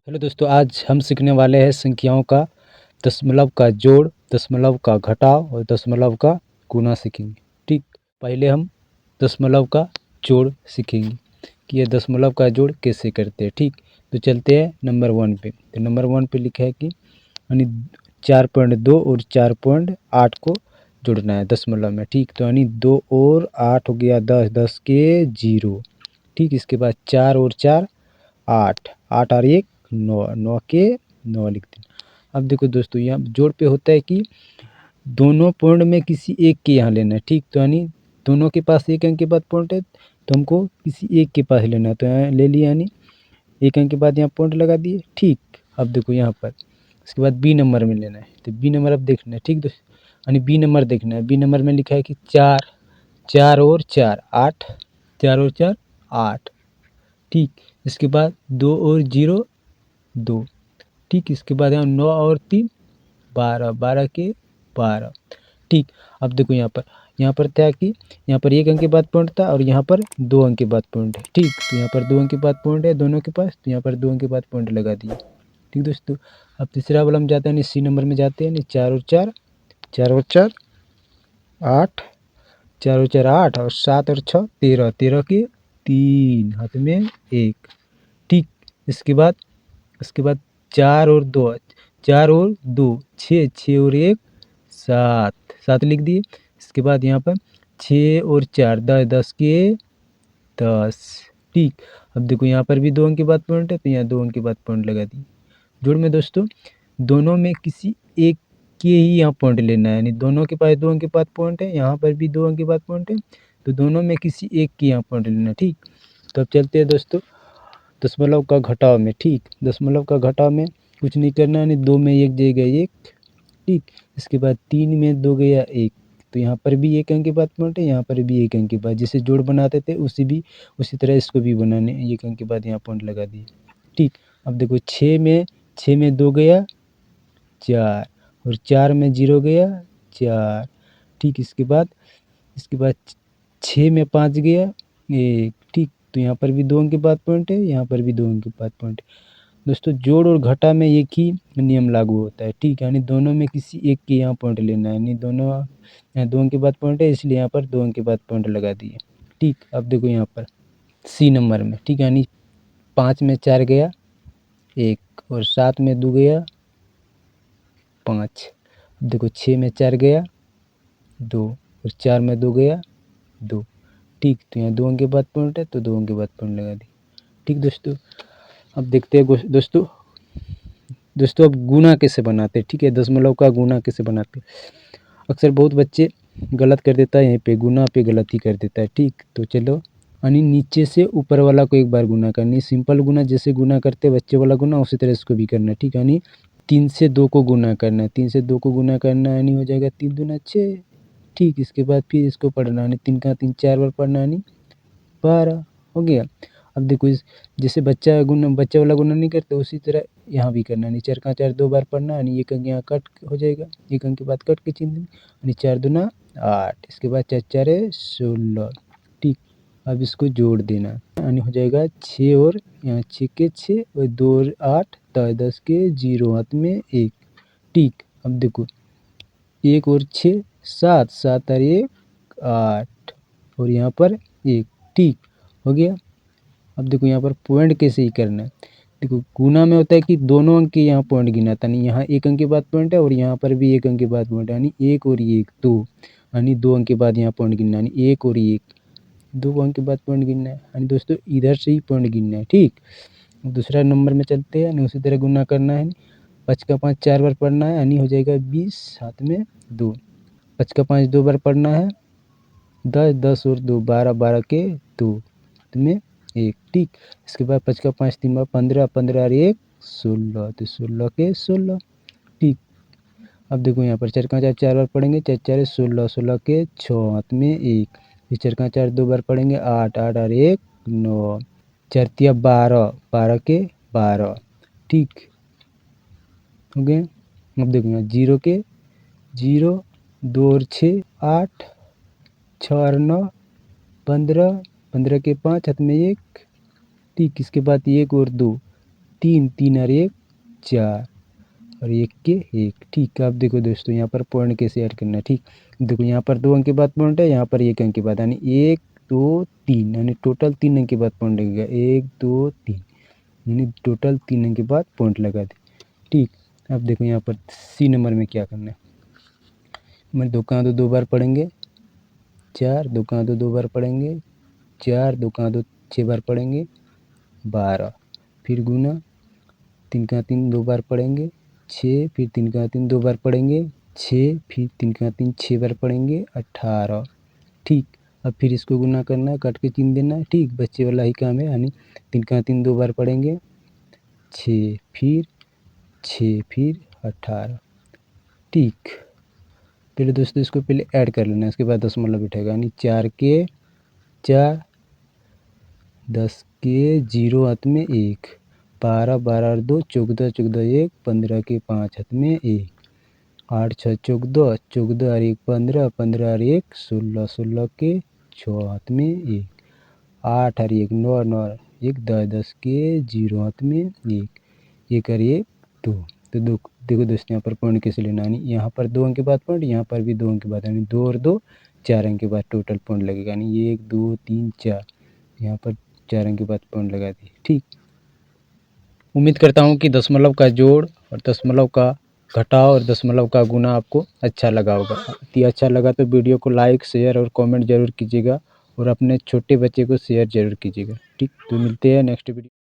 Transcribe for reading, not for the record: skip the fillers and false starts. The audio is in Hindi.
हेलो दोस्तों, आज हम सीखने वाले हैं संख्याओं का दशमलव का जोड़, दशमलव का घटाव और दशमलव का गुणा सीखेंगे। ठीक, पहले हम दशमलव का जोड़ सीखेंगे कि यह दशमलव का जोड़ कैसे करते हैं। ठीक, तो चलते हैं नंबर 1 पे। तो नंबर 1 पे लिखा है कि यानी 4.2 और 4.8 को जोड़ना है दशमलव में। ठीक, तो यानी 2 और 8 हो गया 10, 10 के 0। ठीक, इसके बाद 4 और 4 8, 8 और 1 9, 9 के 9 लिखते हैं। अब देखो दोस्तों, यहाँ जोड़ पे होता है कि दोनों पॉइंट में किसी एक के यहाँ लेना है। ठीक, तो यानी दोनों के पास एक अंक के बाद पॉइंट है, तो हमको किसी एक के पास लेना है। तो यहाँ ले लिया, यानी एक अंक के बाद यहाँ पॉइंट लगा दिए। ठीक, अब देखो यहाँ पर इसके बाद बी नंबर में लेना है। तो बी नंबर अब देखना है। ठीक दोस्तों, यानी बी नंबर देखना है। बी नंबर में लिखा है कि 4, 4 और 4 8, 4 और 4 8। ठीक, इसके बाद 2 और 0 2। ठीक, इसके बाद यहाँ 9 और 3 12, 12 के 12। ठीक, अब देखो यहाँ पर था कि यहाँ पर एक अंक के बाद पॉइंट था और यहाँ पर 2 अंक के बाद पॉइंट है। ठीक, तो यहाँ पर 2 अंक के बाद पॉइंट है दोनों के पास, तो यहाँ पर 2 अंक के बाद पॉइंट लगा दिए। ठीक दोस्तों, अब तीसरा वाला हम जाते हैं, सी नंबर में जाते हैं। 4 और 4 4 और 4 8, 4 और 4 8 और 7 और 6 13, 13 के 3 हाथ में 1। ठीक, इसके बाद 4 और 2 4 और 2 6, 6 और 1 7, 7 लिख दिए। इसके बाद यहाँ पर 6 और 4 10, 10 के 10। ठीक, अब देखो यहाँ पर भी 2 अंक के बाद पॉइंट है, तो यहाँ 2 अंक के बाद पॉइंट लगा दिए। जोड़ में दोस्तों दोनों में किसी एक के ही यहाँ पॉइंट लेना है, यानी दोनों के पास 2 अंक के बाद पॉइंट है, यहाँ पर भी 2 अंक के बाद पॉइंट है, तो दोनों में किसी एक के यहाँ पॉइंट लेना है। ठीक, तो अब चलते हैं दोस्तों दशमलव का घटाव में। ठीक, दशमलव का घटाव में कुछ नहीं करना, यानी 2 में 1 जाएगा 1। ठीक, इसके बाद 3 में 2 गया 1, तो यहाँ पर भी 1 अंक के बाद पॉइंट है, यहाँ पर भी 1 अंक के बाद। जैसे जोड़ बनाते थे उसी तरह इसको भी बनाने, 1 अंक के बाद यहाँ पॉइंट लगा दिए। ठीक, अब देखो 6 में 2 गया 4 और 4 में 0 गया 4। ठीक, इसके बाद 6 में 5 गया 1। ठीक, तो यहाँ पर भी 2 अंक के बाद पॉइंट है, यहाँ पर भी 2 अंक के बाद पॉइंट है। दोस्तों जोड़ और घटा में एक ही नियम लागू होता है। ठीक, यानी दोनों में किसी एक के यहाँ पॉइंट लेना है, यानी दोनों यहाँ 2 अंक के बाद पॉइंट है, इसलिए यहाँ पर 2 अंक के बाद पॉइंट लगा दिए। ठीक, अब देखो यहाँ पर सी नंबर में। ठीक, यानी 5 में 4 गया 1 और 7 में 2 गया 5। अब देखो 6 में 4 गया 2 और 4 में 2 गया 2। ठीक, तो यहाँ 2 अंक के बाद पॉइंट है, तो 2 अंक के बाद पॉइंट लगा दी। ठीक दोस्तों, अब देखते हैं दोस्तों अब गुना कैसे बनाते हैं। ठीक है, दशमलव का गुना कैसे बनाते हैं। अक्सर बहुत बच्चे गलत कर देता है, यहीं पे गुना पे गलत ही कर देता है। ठीक, तो चलो, यानी नीचे से ऊपर वाला को एक बार गुना करनी, सिंपल गुना जैसे गुना करते हैं बच्चे वाला गुना, उसी तरह इसको भी करना है। ठीक, यानी 3 से 2 को गुना करना है, 3 से 2 को गुना करना है, यानी हो जाएगा 3 दूना 6। ठीक, इसके बाद फिर इसको पढ़ना, यानी 3 का 3 4 बार पढ़ना, यानी 12 हो गया। अब देखो जैसे बच्चा वाला गुना नहीं करते, उसी तरह यहाँ भी करना, यानी 4 का 4 2 बार पढ़ना, यानी 1 अंक यहाँ कट हो जाएगा, 1 अंक के बाद कट के चिन्ह, यानी 4 दूना 8। इसके बाद 4 4 16। ठीक, अब इसको जोड़ देना, यानी हो जाएगा 6 और यहाँ 6 के 6 और 2 और 8 10, 10 के 0 हाथ में 1। ठीक, अब देखो 1 और 6 7, 7 और 1 8 और यहाँ पर 1। ठीक, हो गया। अब देखो यहाँ पर पॉइंट कैसे ही करना है। देखो गुना में होता है कि दोनों अंक के यहाँ पॉइंट गिना था, यानी यहाँ 1 अंक के बाद पॉइंट है और यहाँ पर भी 1 अंक के बाद पॉइंट है, यानी 1 और 1 2, यानी 2 अंक के बाद यहाँ पॉइंट गिनना, यानी 1 और 1 2 अंक के बाद पॉइंट गिनना है, यानी दोस्तों इधर से ही पॉइंट गिनना है। ठीक, दूसरा नंबर में चलते हैं, यानी उसी तरह गुना करना है। 5 का 5 4 बार पढ़ना है, यानी हो जाएगा 20 हाथ में 2। 5 का 5 2 बार पढ़ना है, 10 10 और 2 12, 12 के 2 हाथ में 1। ठीक, इसके बाद 5 का 5 3 बार 15, 15 और 1 16, तो 16 के 16। ठीक, अब देखो यहाँ पर 4 का 4 4 बार पढ़ेंगे, 4 4 16, 16 के 6 हाथ में 1। फिर 4 का 4 2 बार पढ़ेंगे, 8 8 और 1 9, 4 तिया 12, 12 के 12। ठीक, हो गए। अब देखो यहाँ 0 के 0 2 और 6 8 6 और 9 15, 15 के 5 हाथ में 1। ठीक, इसके बाद 1 और 2 3, 3 और 1 4 और 1 के 1। ठीक, अब देखो दोस्तों यहाँ पर पॉइंट कैसे ऐड करना है। ठीक, देखो यहाँ पर 2 अंक के बाद पॉइंट है, यहाँ पर 1 अंक के बाद, यानी 1 2 3, यानी टोटल 3 अंक के बाद पॉइंट लगेगा। 1 2 3, यानी टोटल 3 अंक के बाद पॉइंट लगा दे। ठीक, अब देखो यहाँ पर सी नंबर में क्या करना है। मैं 2 का 2 बार पढ़ेंगे, 4 2 का 2 बार पढ़ेंगे, 4 2 का 2 6 बार पढ़ेंगे, 12। फिर गुना 3 का 3 2 बार पढ़ेंगे, 6। फिर 3 का 3 2 बार पढ़ेंगे, 6। फिर 3 का 3 6 बार पढ़ेंगे, 18। ठीक, अब फिर इसको गुना करना है, काट के चिन्ह देना है। ठीक, बच्चे वाला ही काम है, यानी 3 का 3 2 बार पढ़ेंगे, 6। फिर 6 फिर 18। ठीक, पहले दोस्तों इसको पहले ऐड कर लेना है, इसके बाद दशमलव बैठेगा, यानी 4 के 4, 10 के 0 हाथ में 1, 12 12 और 2 14 14 1, 15 के 5 हाथ में 1, 8 6 14 14 और 1 15, 15 और 1 16, 16 के 6 हाथ में 1, 8 और 1 9 9 1 10, 10 के 0 हाथ में 1, 1 और 1 2। तो देखो दोस्तों यहाँ पर पॉइंट कैसे लेना है, यहाँ पर 2 अंक के बाद पॉइंट, यहाँ पर भी 2 अंक के बाद, यानी 2 और 2 4 अंक के बाद टोटल पॉइंट लगेगा, यानी 1 2 3 4, यहाँ पर 4 अंक के बाद पॉइंट लगा दिए। ठीक, उम्मीद करता हूँ कि दशमलव का जोड़ और दशमलव का घटाव और दशमलव का गुना आपको अच्छा लगा होगा। यदि अच्छा लगा तो वीडियो को लाइक शेयर और कमेंट जरूर कीजिएगा और अपने छोटे बच्चे को शेयर जरूर कीजिएगा। ठीक, तो मिलते हैं नेक्स्ट वीडियो।